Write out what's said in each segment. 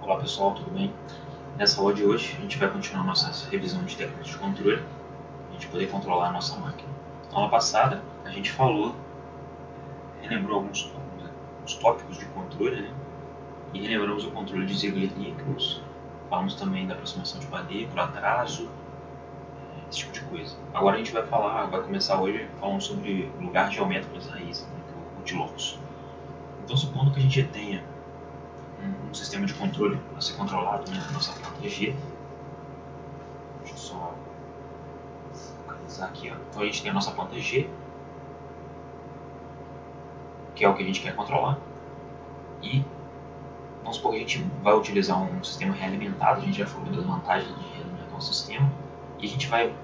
Olá pessoal, tudo bem? Nessa aula de hoje a gente vai continuar nossa revisão de técnicas de controle para a gente poder controlar a nossa máquina. Na aula passada a gente relembrou alguns tópicos de controle, né? E relembramos o controle de Ziegler-Nichols, falamos também da aproximação de padeiro, atraso, esse tipo de coisa. Agora a gente vai começar hoje falando sobre o lugar geométrico das raízes, né, que é o Goldilocks. Então, supondo que a gente tenha um sistema de controle a ser controlado, né, na nossa planta G. Deixa eu só localizar aqui, ó. Então a gente tem a nossa planta G, que é o que a gente quer controlar, e vamos supor que a gente vai utilizar um sistema realimentado. A gente já falou das vantagens de realimentar um sistema, e a gente vai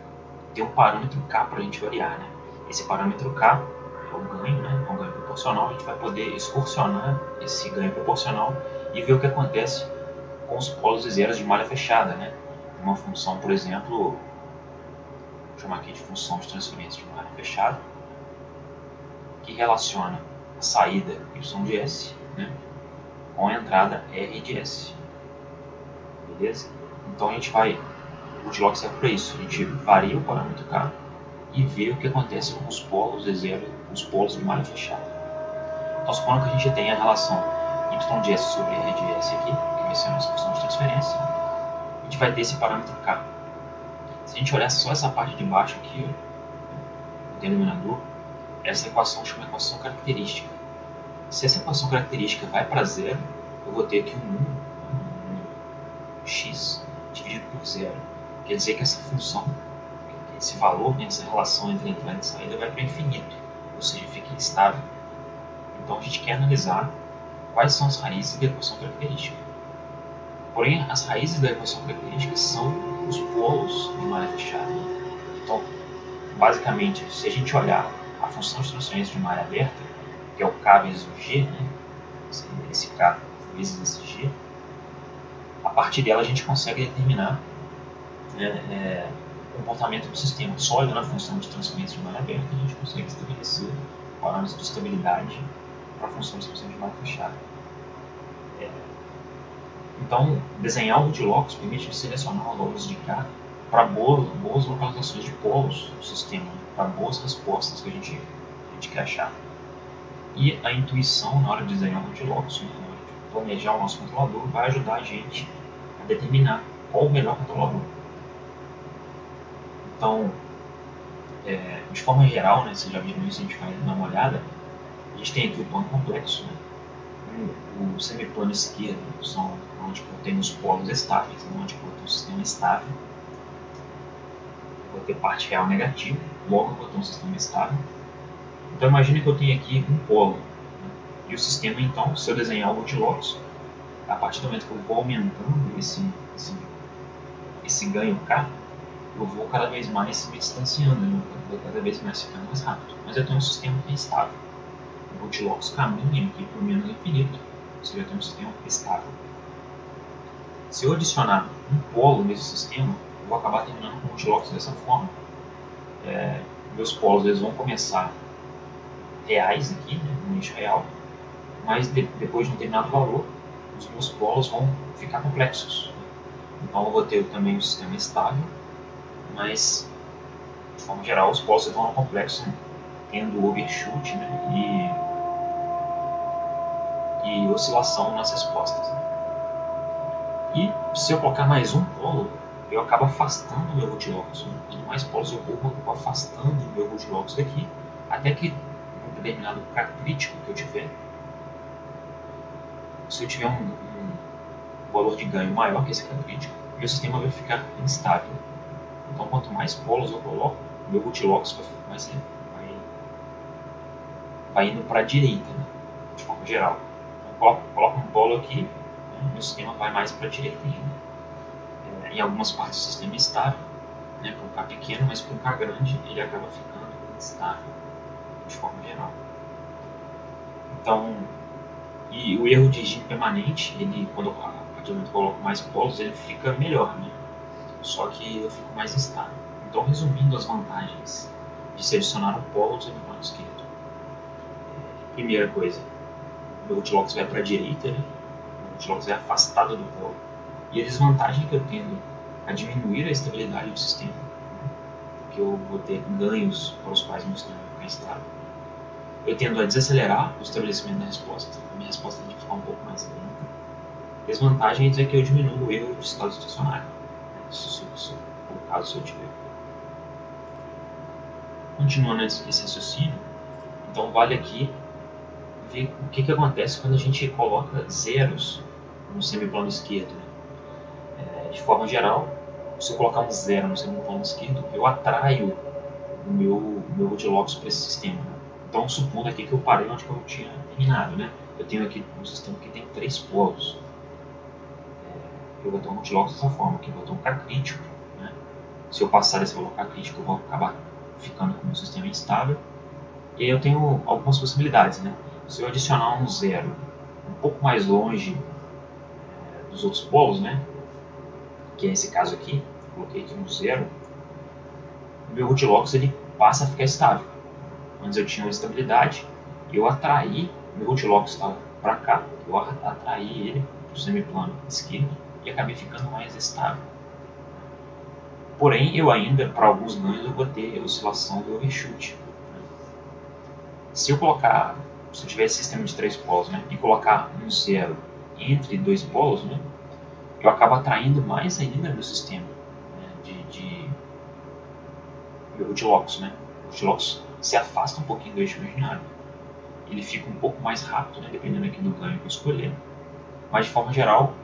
ter um parâmetro K para a gente variar, né? Esse parâmetro K é o ganho, né? É um ganho proporcional. A gente vai poder excursionar esse ganho proporcional e ver o que acontece com os polos e zeros de malha fechada, né? Uma função, por exemplo, vou chamar aqui de função de transferência de malha fechada, que relaciona a saída y de S, né, com a entrada R de S. Beleza? Então a gente vai, o Goldilocks serve para isso. A gente varia o parâmetro K e vê o que acontece com os polos e zero, os polos de malha fechada. Então supondo que a gente tenha a relação y de S sobre R de S aqui, que vai ser a nossa função de transferência, a gente vai ter esse parâmetro K. Se a gente olhar só essa parte de baixo aqui, ó, o denominador, essa equação chama equação característica. Se essa equação característica vai para zero, eu vou ter aqui um número x dividido por zero. Quer dizer que essa função, esse valor, né, essa relação entre entrada e saída vai para infinito, ou seja, fica instável. Então a gente quer analisar quais são as raízes da equação característica. Porém, as raízes da equação característica são os polos de malha fechada. Então, basicamente, se a gente olhar a função de transferência de malha aberta, que é o K vezes o G, né? Esse K vezes esse G, a partir dela a gente consegue determinar, né, o comportamento do sistema. Só olhando a função de transferência de malha aberta, a gente consegue estabelecer parâmetros de estabilidade para a função de transferência de malha fechada. Então, desenhar o Goldilocks permite selecionar valores de K para boas localizações de polos do sistema, para boas respostas que a gente quer achar. E a intuição na hora de desenhar o Goldilocks, na hora de planejar o nosso controlador, vai ajudar a gente a determinar qual o melhor controlador. Então, de forma geral, né, você já viu isso, a gente vai dar uma olhada. A gente tem aqui o plano complexo, né? O semiplano esquerdo são onde eu tenho os polos estáveis, onde eu tenho um sistema estável. Vou ter parte real negativa, logo eu vou ter um sistema estável. Então imagine que eu tenho aqui um polo, né? E o sistema, então, se eu desenhar o Goldilocks, a partir do momento que eu vou aumentando esse ganho K, eu vou cada vez mais me distanciando, né? Eu vou cada vez mais ficando mais rápido. Mas eu tenho um sistema que é estável. O Goldilocks caminha aqui para o menos infinito, você vai ter um sistema estável. Se eu adicionar um polo nesse sistema, eu vou acabar terminando com o Goldilocks dessa forma. Meus polos eles vão começar reais aqui, né, no eixo real, mas depois de um determinado valor, os meus polos vão ficar complexos. Então eu vou ter também um sistema estável, mas de forma geral os polos se tornam complexos, né, tendo overshoot, né, e oscilação nas respostas. E se eu colocar mais um polo, eu acabo afastando o meu Goldilocks. Quanto mais polos eu vou afastando o meu Goldilocks daqui, até que um determinado K crítico que eu tiver, se eu tiver um valor de ganho maior que esse K crítico, meu sistema vai ficar instável. Então quanto mais polos eu coloco, meu Goldilocks vai indo para a direita, né, de forma geral. Então coloco um polo aqui, né, meu sistema vai mais para a direita ainda. Em algumas partes do sistema é estável, né, para um K pequeno, mas para um K grande ele acaba ficando instável, de forma geral. Então, e o erro de regime permanente, ele, quando eu coloco mais polos, ele fica melhor, né? Só que eu fico mais instável. Então, resumindo as vantagens de se adicionar um polo no plano esquerdo. Primeira coisa, o meu Goldilocks vai para a direita, né? Multilox é afastado do polo. E a desvantagem que eu tendo a diminuir a estabilidade do sistema, porque eu vou ter ganhos para os quais o meu sistema vai ficar instável. Eu tendo a desacelerar o estabelecimento da resposta, a minha resposta tem que ficar um pouco mais lenta. Desvantagem é dizer que eu diminuo o erro de estado estacionário, se for o caso, se eu tiver. Continuando esse raciocínio, então vale aqui ver o que acontece quando a gente coloca zeros no semiplano esquerdo. De forma geral, se eu colocar um zero no semiplano esquerdo, eu atraio o meu Goldilocks para esse sistema. Então, supondo aqui que eu parei onde eu tinha terminado. Eu tenho aqui um sistema que tem 3 polos. Eu vou ter um Goldilocks dessa forma, aqui eu vou ter um K crítico. Se eu passar desse valor K crítico, eu vou acabar ficando com o meu sistema instável. E aí eu tenho algumas possibilidades. Se eu adicionar um zero um pouco mais longe dos outros polos, que é esse caso aqui, coloquei aqui um zero, o meu Goldilocks ele passa a ficar estável. Antes eu tinha uma estabilidade, eu atraí, meu Goldilocks estava para cá, eu atraí ele para o semiplano esquerdo e acabei ficando mais estável. Porém, eu ainda, para alguns ganhos, eu vou ter oscilação do overshoot. Se eu tiver esse sistema de 3 polos e colocar um zero entre 2 polos, eu acabo atraindo mais ainda no sistema de Goldilocks. O Goldilocks se afasta um pouquinho do eixo imaginário. Ele fica um pouco mais rápido, dependendo aqui do ganho que eu escolher. Mas de forma geral,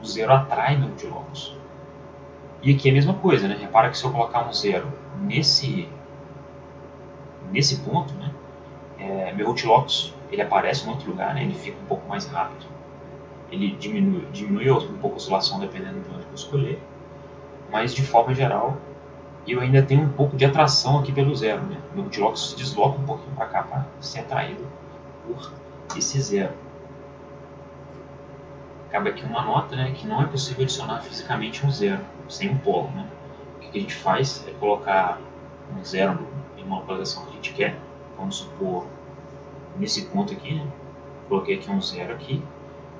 o zero atrai meu Goldilocks. E aqui é a mesma coisa, repara que se eu colocar um zero nesse ponto, meu Goldilocks ele aparece em outro lugar, ele fica um pouco mais rápido. Ele diminui um pouco a oscilação dependendo de onde eu escolher. Mas de forma geral, eu ainda tenho um pouco de atração aqui pelo zero. Meu Goldilocks se desloca um pouquinho para cá para ser atraído por esse zero. Cabe aqui uma nota que não é possível adicionar fisicamente um zero sem um polo. O que a gente faz é colocar um zero em uma localização que a gente quer. Vamos supor, nesse ponto aqui, coloquei aqui um zero aqui.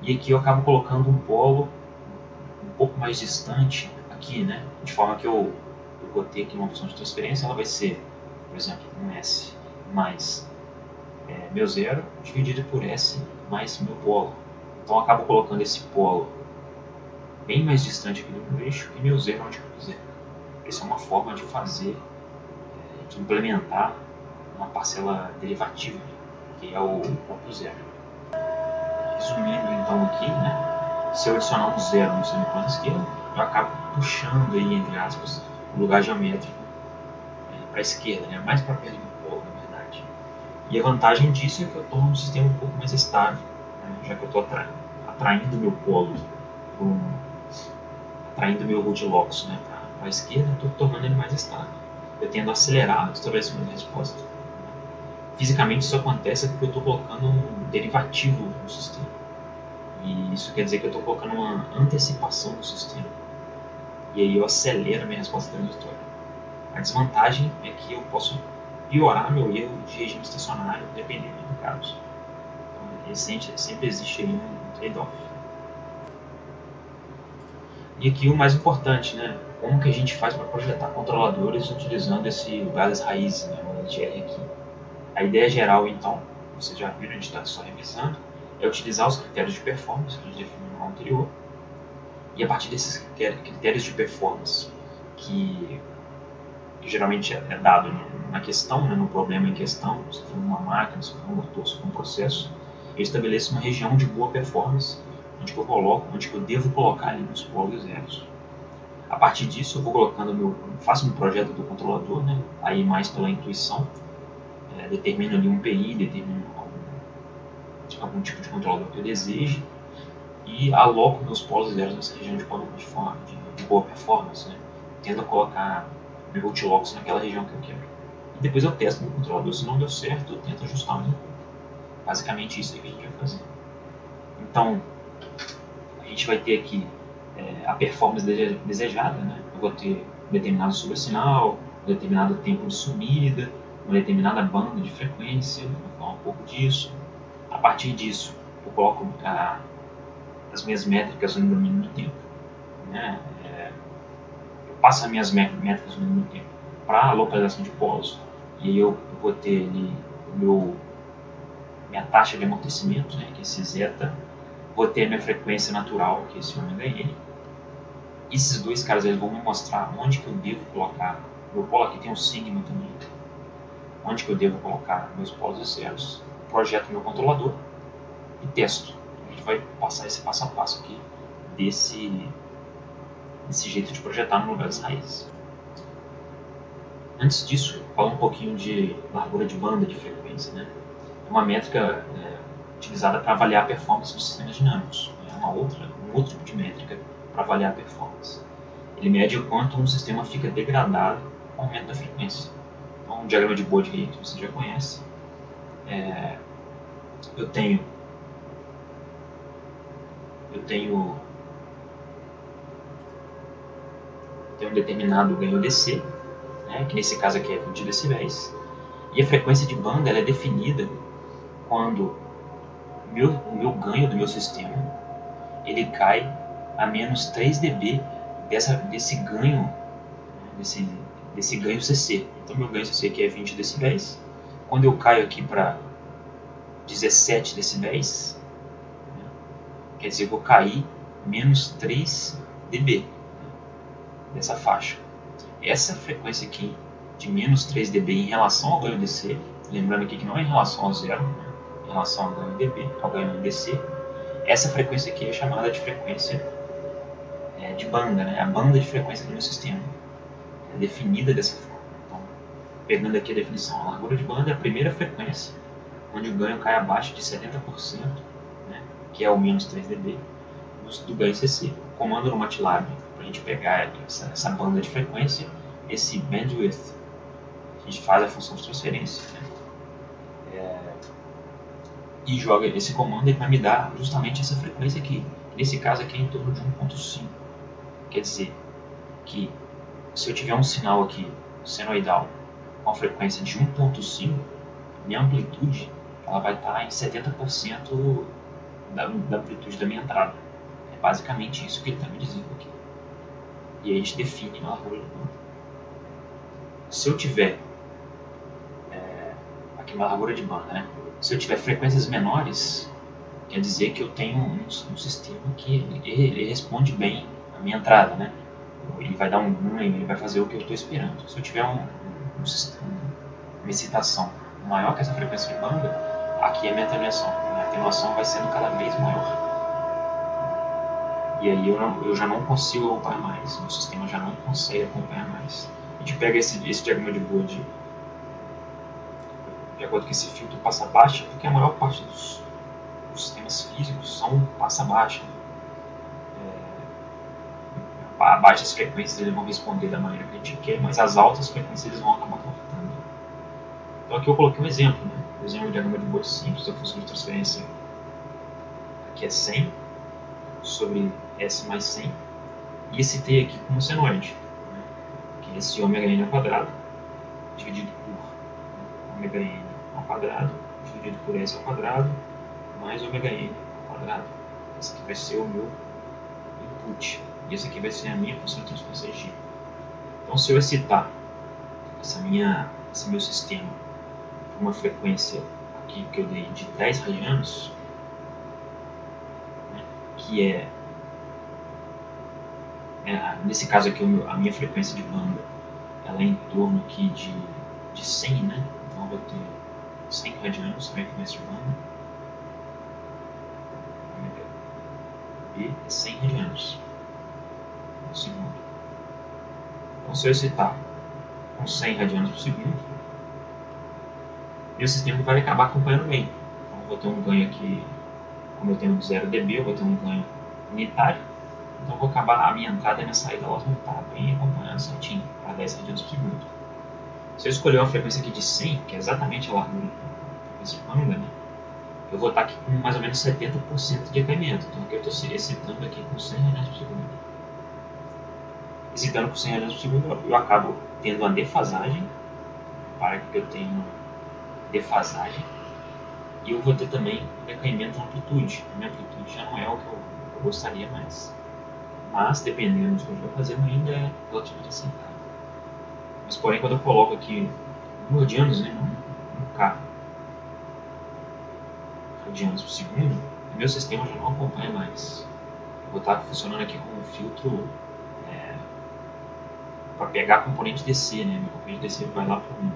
E aqui eu acabo colocando um polo um pouco mais distante aqui, de forma que eu botei aqui uma função de transferência, ela vai ser, por exemplo, um S mais meu zero dividido por S mais meu polo. Então eu acabo colocando esse polo bem mais distante aqui do meu eixo e meu zero onde eu quiser. Essa é uma forma de fazer, de implementar uma parcela derivativa, que é o próprio zero. Resumindo então aqui, se eu adicionar um zero no semiplano esquerdo, eu acabo puxando aí, entre aspas, o lugar geométrico para a esquerda, mais para perto do polo, na verdade. E a vantagem disso é que eu torno o sistema um pouco mais estável, já que eu estou atraindo meu polo, atraindo meu Goldilocks para a esquerda, eu estou tornando ele mais estável. Eu tendo a acelerar o estabelecimento da resposta. Fisicamente isso acontece porque eu estou colocando um derivativo no sistema. E isso quer dizer que eu estou colocando uma antecipação no sistema. E aí eu acelero a minha resposta transitória. A desvantagem é que eu posso piorar meu erro de regime estacionário dependendo do caso. Então, sempre existe aí um trade-off. E aqui o mais importante, como que a gente faz para projetar controladores utilizando esse wireless raiz, o LGR aqui. A ideia geral, então, vocês já viram, a gente está só revisando, é utilizar os critérios de performance que a gente definiu no anterior. E a partir desses critérios de performance, que geralmente é dado na questão, no problema em questão, se for uma máquina, se for um motor, se for um processo, eu estabeleço uma região de boa performance, onde eu devo colocar ali nos polos zeros. A partir disso, eu vou colocando faço um projeto do controlador, aí mais pela intuição, determino ali um PI, determino algum tipo de controlador que eu deseje e aloco meus polos zeros nessa região de boa performance, tendo a colocar meu Goldilocks naquela região que eu quero. E depois eu testo meu controlador, se não deu certo, eu tento ajustar um pouco. Basicamente isso é que a gente vai fazer. Então, a gente vai ter aqui a performance desejada, eu vou ter um determinado sobressinal, um determinado tempo de sumida, uma determinada banda de frequência, vou falar um pouco disso. A partir disso, eu coloco as minhas métricas no domínio do tempo, né? Eu passo as minhas métricas no domínio do tempo para a localização de polos, e aí eu vou ter ali minha taxa de amortecimento, né, que é esse zeta, vou ter a minha frequência natural, que é esse ômega n. Esses dois caras eles vão me mostrar onde que eu devo colocar. Meu polo aqui tem um sigma também. Onde que eu devo colocar meus polos e zeros. Projeto meu controlador e testo. A gente vai passar esse passo a passo aqui desse jeito de projetar no lugar das raízes. Antes disso, fala um pouquinho de largura de banda de frequência, né? É uma métrica utilizada para avaliar a performance dos sistemas dinâmicos. É um outro tipo de métrica para avaliar a performance. Ele mede o quanto um sistema fica degradado com o aumento da frequência. Então, um diagrama de Bode que você já conhece. Eu tenho um determinado ganho DC, né, que nesse caso aqui é 20 decibéis, e a frequência de banda ela é definida quando o meu ganho do meu sistema ele cai a menos 3 dB desse ganho CC. Então meu ganho CC aqui é 20 decibéis. Quando eu caio aqui para 17 decibéis, quer dizer que eu caí menos 3 dB dessa faixa. Essa frequência aqui de menos 3 dB em relação ao ganho DC, lembrando aqui que não é em relação ao zero, né? Em relação ao ganho dB, ao ganho DC, essa frequência aqui é chamada de frequência de banda, né? A banda de frequência do meu sistema é definida dessa forma. Então, pegando aqui a definição, a largura de banda é a primeira frequência onde o ganho cai abaixo de 70%, né? Que é o menos 3 dB do ganho CC. Comando no MATLAB para a gente pegar essa banda de frequência, esse bandwidth, a gente faz a função de transferência, né? E joga esse comando e vai me dar justamente essa frequência aqui. Nesse caso aqui é em torno de 1.5. Quer dizer que se eu tiver um sinal aqui senoidal com a frequência de 1.5, minha amplitude ela vai estar em 70% da amplitude da minha entrada. É basicamente isso que ele está me dizendo aqui. E aí a gente define a largura de banda. Se eu tiver aqui uma largura de banda, né? Se eu tiver frequências menores, quer dizer que eu tenho um sistema que ele responde bem a minha entrada, né? Ele vai dar um ganho, ele vai fazer o que eu estou esperando. Se eu tiver uma excitação maior que essa frequência de banda, aqui é minha atenuação. Minha atenuação vai sendo cada vez maior. E aí eu já não consigo acompanhar mais, meu sistema já não consegue acompanhar mais. A gente pega esse diagrama de Bode de acordo com esse filtro passa baixa, porque a maior parte dos sistemas físicos são passa baixa. A baixas frequências eles vão responder da maneira que a gente quer, mas as altas frequências eles vão acabar cortando. Então aqui eu coloquei um exemplo, né? Um exemplo de diagrama de Bode simples, a função de transferência aqui é 100 sobre S mais 100, e esse T aqui como senoide, né? Que é esse ômega n ao quadrado dividido por ômega n ao quadrado dividido por S ao quadrado mais ômega n ao quadrado. Esse aqui vai ser o meu input e esse aqui vai ser a minha função de transferência G. Então se eu excitar esse meu sistema por uma frequência aqui que eu dei de 10 radianos, né, que nesse caso aqui a minha frequência de banda ela é em torno aqui de 100, né? Então eu vou ter 100 radianos para a frequência de banda. E é 100 radianos por segundo. Então se eu excitar com 100 radianos por segundo, meu sistema vai acabar acompanhando bem. Então eu vou ter um ganho aqui, como eu tenho 0 dB, eu vou ter um ganho unitário. Então eu vou acabar a minha entrada e a minha saída, elas vão estar bem acompanhando certinho, para 10 radianos por segundo. Se eu escolher uma frequência aqui de 100, que é exatamente a largura desse banda, né, eu vou estar aqui com mais ou menos 70% de decaimento. Então aqui eu estou excitando aqui com 100 radianos por segundo. Excitando com 100 radianos por segundo, eu acabo tendo uma defasagem, para que eu tenha uma defasagem, e eu vou ter também um decaimento na amplitude. A minha amplitude já não é o que eu gostaria mais. Mas, dependendo do que a gente vai fazer, ainda é relativamente aceitável. Mas, porém, quando eu coloco aqui radianos, né, no K, radianos por segundo, o meu sistema já não acompanha mais. Eu vou estar funcionando aqui como um filtro para pegar a componente DC, né? Meu componente DC vai lá para 1.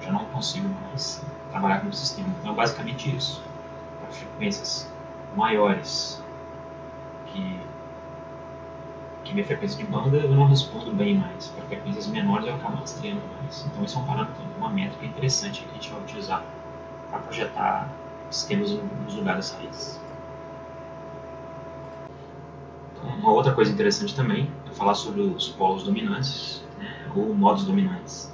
Já não consigo mais trabalhar com o sistema. Então, é basicamente isso. Para frequências maiores que minha frequência de banda, eu não respondo bem mais. Para frequências menores, eu acabo rastreando mais. Então, esse é um parâmetro, uma métrica interessante que a gente vai utilizar para projetar sistemas nos lugares raízes. Então, uma outra coisa interessante também é falar sobre os polos dominantes, né, ou modos dominantes.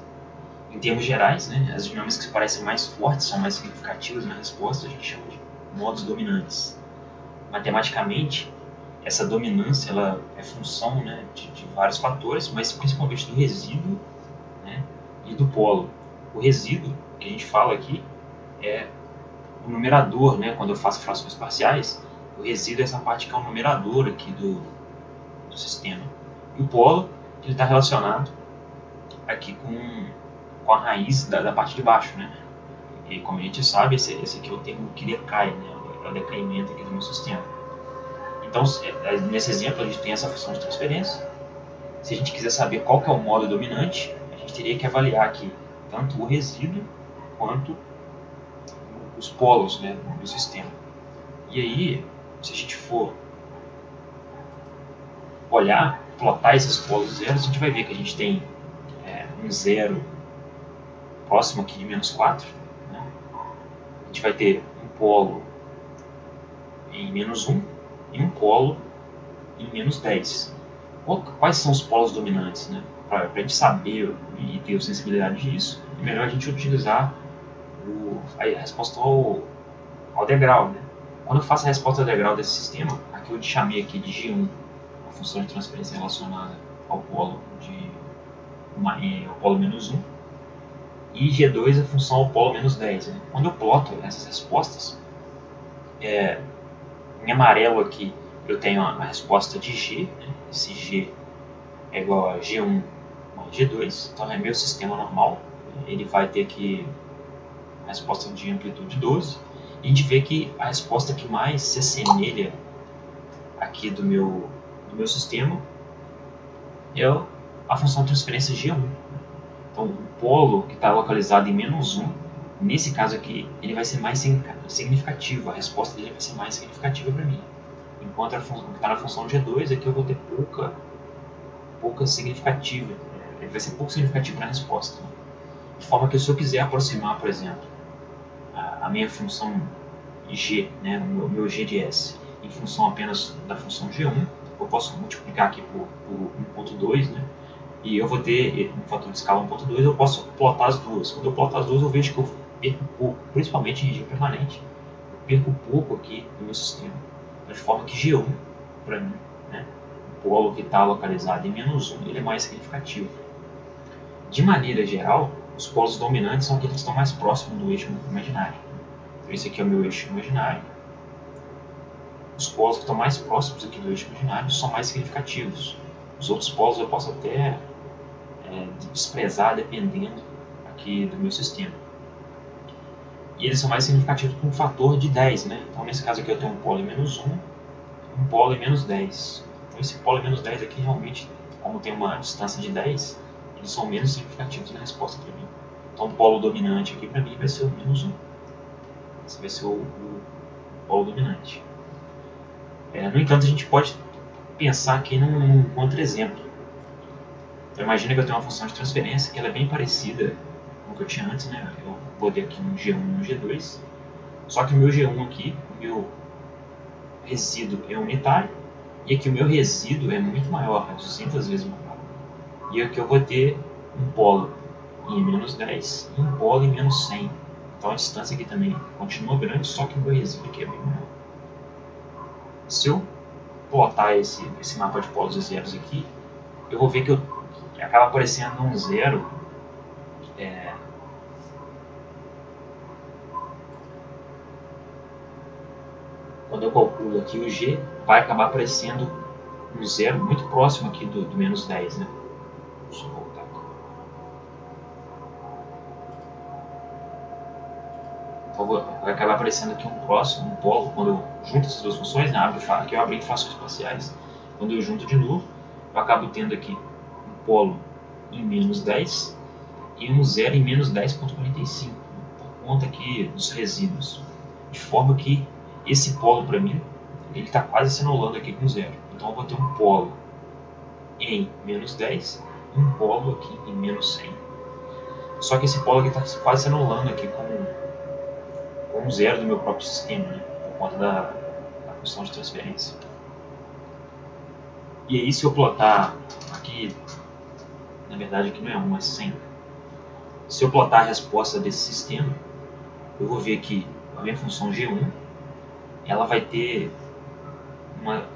Em termos gerais, né, as dinâmicas que parecem mais fortes, são mais significativas na resposta, a gente chama de modos dominantes. Matematicamente, essa dominância ela é função, né, de vários fatores, mas principalmente do resíduo, né, e do polo. O resíduo que a gente fala aqui é o numerador, né, quando eu faço frações parciais, o resíduo é essa parte que é o numerador aqui do sistema. E o polo ele está relacionado aqui com a raiz da parte de baixo, né? E como a gente sabe, esse aqui é o termo que decai, né? É o decaimento aqui do meu sistema. Então, nesse exemplo, a gente tem essa função de transferência. Se a gente quiser saber qual que é o modo dominante, a gente teria que avaliar aqui tanto o resíduo quanto os polos, né, do sistema. E aí, se a gente for olhar, plotar esses polos zeros, a gente vai ver que a gente tem um zero próximo aqui de menos 4. Né? A gente vai ter um polo em menos 1 e um polo em menos 10. Quais são os polos dominantes? Né? Para a gente saber e ter sensibilidade disso, é melhor a gente utilizar a resposta ao degrau. Né? Quando eu faço a resposta ao degrau desse sistema, aqui eu chamei aqui de G1, a função de transferência relacionada ao polo ao polo menos 1, e G2 a função ao polo menos 10. Né? Quando eu ploto essas respostas, em amarelo aqui eu tenho a resposta de G, né? Esse G é igual a G1 mais G2, então é meu sistema normal, ele vai ter aqui a resposta de amplitude 12, e a gente vê que a resposta que mais se assemelha aqui do meu sistema é a função de transferência G1. Então, o polo que está localizado em menos 1, nesse caso aqui, ele vai ser mais significativo, a resposta dele vai ser mais significativa para mim. Enquanto a função que está na função G2, aqui eu vou ter pouca significativa, ele vai ser pouco significativo na resposta. De forma que se eu quiser aproximar, por exemplo, a minha função G, né, o meu G de S, em função apenas da função G1, eu posso multiplicar aqui por 1.2, né? E eu vou ter um fator de escala 1.2, eu posso plotar as duas. Quando eu ploto as duas, eu vejo que eu perco pouco, principalmente em G permanente, eu perco pouco aqui no meu sistema. De forma que G1, para mim, né, o polo que está localizado em menos 1, ele é mais significativo. De maneira geral, os polos dominantes são aqueles que estão mais próximos do eixo imaginário. Então, esse aqui é o meu eixo imaginário. Os polos que estão mais próximos aqui do eixo imaginário são mais significativos. Os outros polos eu posso até desprezar dependendo aqui do meu sistema. E eles são mais significativos com um fator de 10, né? Então nesse caso aqui eu tenho um polo em menos 1, um polo em menos 10. Então esse polo em menos 10 aqui realmente, como tem uma distância de 10, eles são menos significativos na resposta para mim. Então o polo dominante aqui para mim vai ser o menos 1. Esse vai ser o polo dominante. No entanto, a gente pode pensar aqui num outro exemplo. Então imagina que eu tenho uma função de transferência que ela é bem parecida com o que eu tinha antes, né? Eu botei aqui um G1 e um G2, só que o meu G1 aqui, o meu resíduo é unitário, e aqui o meu resíduo é muito maior, é 200 vezes maior. E aqui eu vou ter um polo em menos 10 e um polo em menos 100. Então a distância aqui também continua grande, só que o meu resíduo aqui é bem maior. Se eu plotar esse mapa de polos e zeros aqui, eu vou ver que acaba aparecendo um zero quando eu calculo aqui o G, vai acabar aparecendo um zero muito próximo aqui do menos 10, né? Deixa eu voltar aqui. Então vai acabar aparecendo aqui um polo, quando eu junto essas duas funções, né? Aqui eu abro inflações parciais. Quando eu junto de novo, eu acabo tendo aqui um polo em menos 10 e um zero em menos 10,45, por conta aqui dos resíduos. De forma que esse polo, para mim, ele está quase se anulando aqui com zero. Então eu vou ter um polo em menos 10 e um polo aqui em menos 100. Só que esse polo aqui está quase se anulando aqui com zero do meu próprio sistema, né? Por conta da função de transferência. E aí, se eu plotar aqui, na verdade aqui não é 1, mas 100. Se eu plotar a resposta desse sistema, eu vou ver que a minha função G1, ela vai ter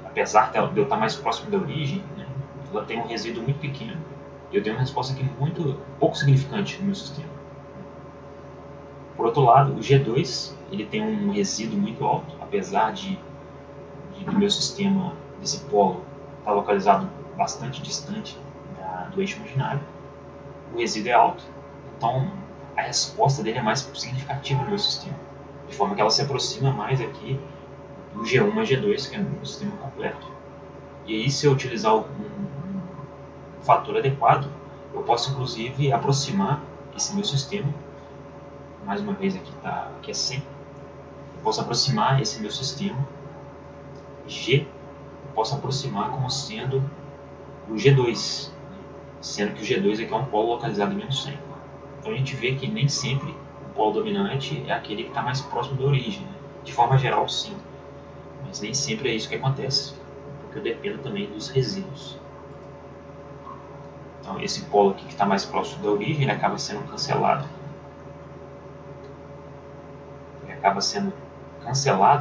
apesar de eu estar mais próximo da origem, né, ela tem um resíduo muito pequeno. Eu tenho uma resposta aqui pouco significante no meu sistema. Por outro lado, o G2 ele tem um resíduo muito alto, apesar do meu sistema, desse polo, estar localizado bastante distante do eixo imaginário. O resíduo é alto, então a resposta dele é mais significativa no meu sistema, de forma que ela se aproxima mais aqui do G1 mais G2, que é o meu sistema completo. E aí, se eu utilizar um fator adequado, eu posso inclusive aproximar esse meu sistema. Mais uma vez aqui é 100. Eu posso aproximar esse meu sistema G, eu posso aproximar como sendo o G2, sendo que o G2 aqui é um polo localizado em menos 100. Então a gente vê que nem sempre o polo dominante é aquele que está mais próximo da origem, né? De forma geral, sim, mas nem sempre é isso que acontece, porque eu dependo também dos resíduos. Então esse polo aqui que está mais próximo da origem, ele acaba sendo cancelado.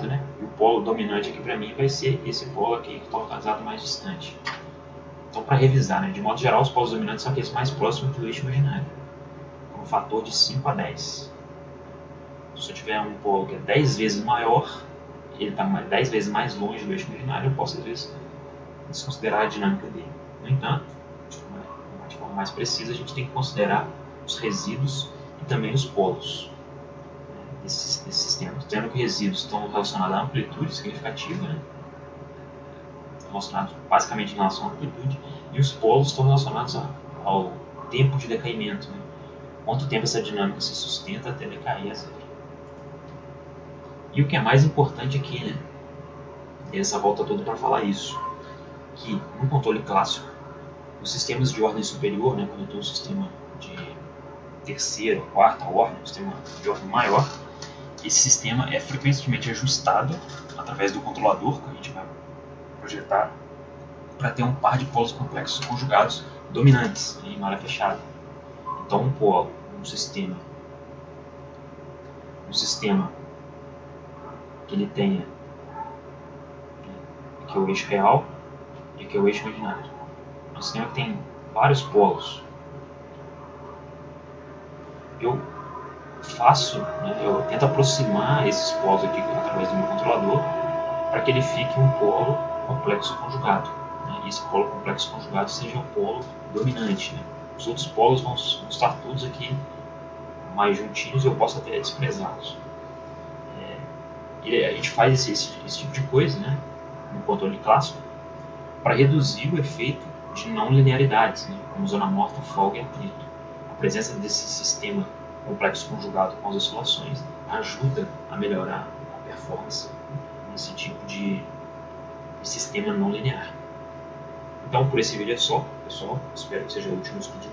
Né? E o polo dominante aqui para mim vai ser esse polo aqui que está localizado mais distante. Então, para revisar, né? De modo geral, os polos dominantes são aqueles mais próximos do eixo imaginário, com um fator de 5 a 10. Se eu tiver um polo que é 10 vezes maior, ele está 10 vezes mais longe do eixo imaginário, eu posso às vezes desconsiderar a dinâmica dele. No entanto, de forma mais precisa, a gente tem que considerar os resíduos e também os polos desses sistemas. Tendo que resíduos estão relacionados à amplitude significativa, né? Relacionados basicamente em relação à amplitude, e os polos estão relacionados ao tempo de decaimento, né? Quanto tempo essa dinâmica se sustenta até decair a zero. E o que é mais importante aqui, né? Essa volta toda para falar isso, que no controle clássico, os sistemas de ordem superior, né, quando eu tenho um sistema de terceira, quarta ordem, um sistema de ordem maior, esse sistema é frequentemente ajustado através do controlador que a gente vai projetar para ter um par de polos complexos conjugados dominantes em área fechada. Então um polo, um sistema que ele tenha aqui é o eixo real e aqui é o eixo imaginário. Um sistema que tem vários polos. Eu tento aproximar esses polos aqui através do meu controlador para que ele fique um polo complexo conjugado, né? E esse polo complexo conjugado seja o polo dominante, né? Os outros polos vão estar todos aqui mais juntinhos e eu posso até desprezá-los. A gente faz esse tipo de coisa, né, no controle clássico para reduzir o efeito de não linearidades, né, como zona morta, folga e atrito. A presença desse sistema complexo conjugado com as oscilações ajuda a melhorar a performance nesse tipo de sistema não linear. Então, por esse vídeo é só, pessoal. Espero que seja útil no estudo de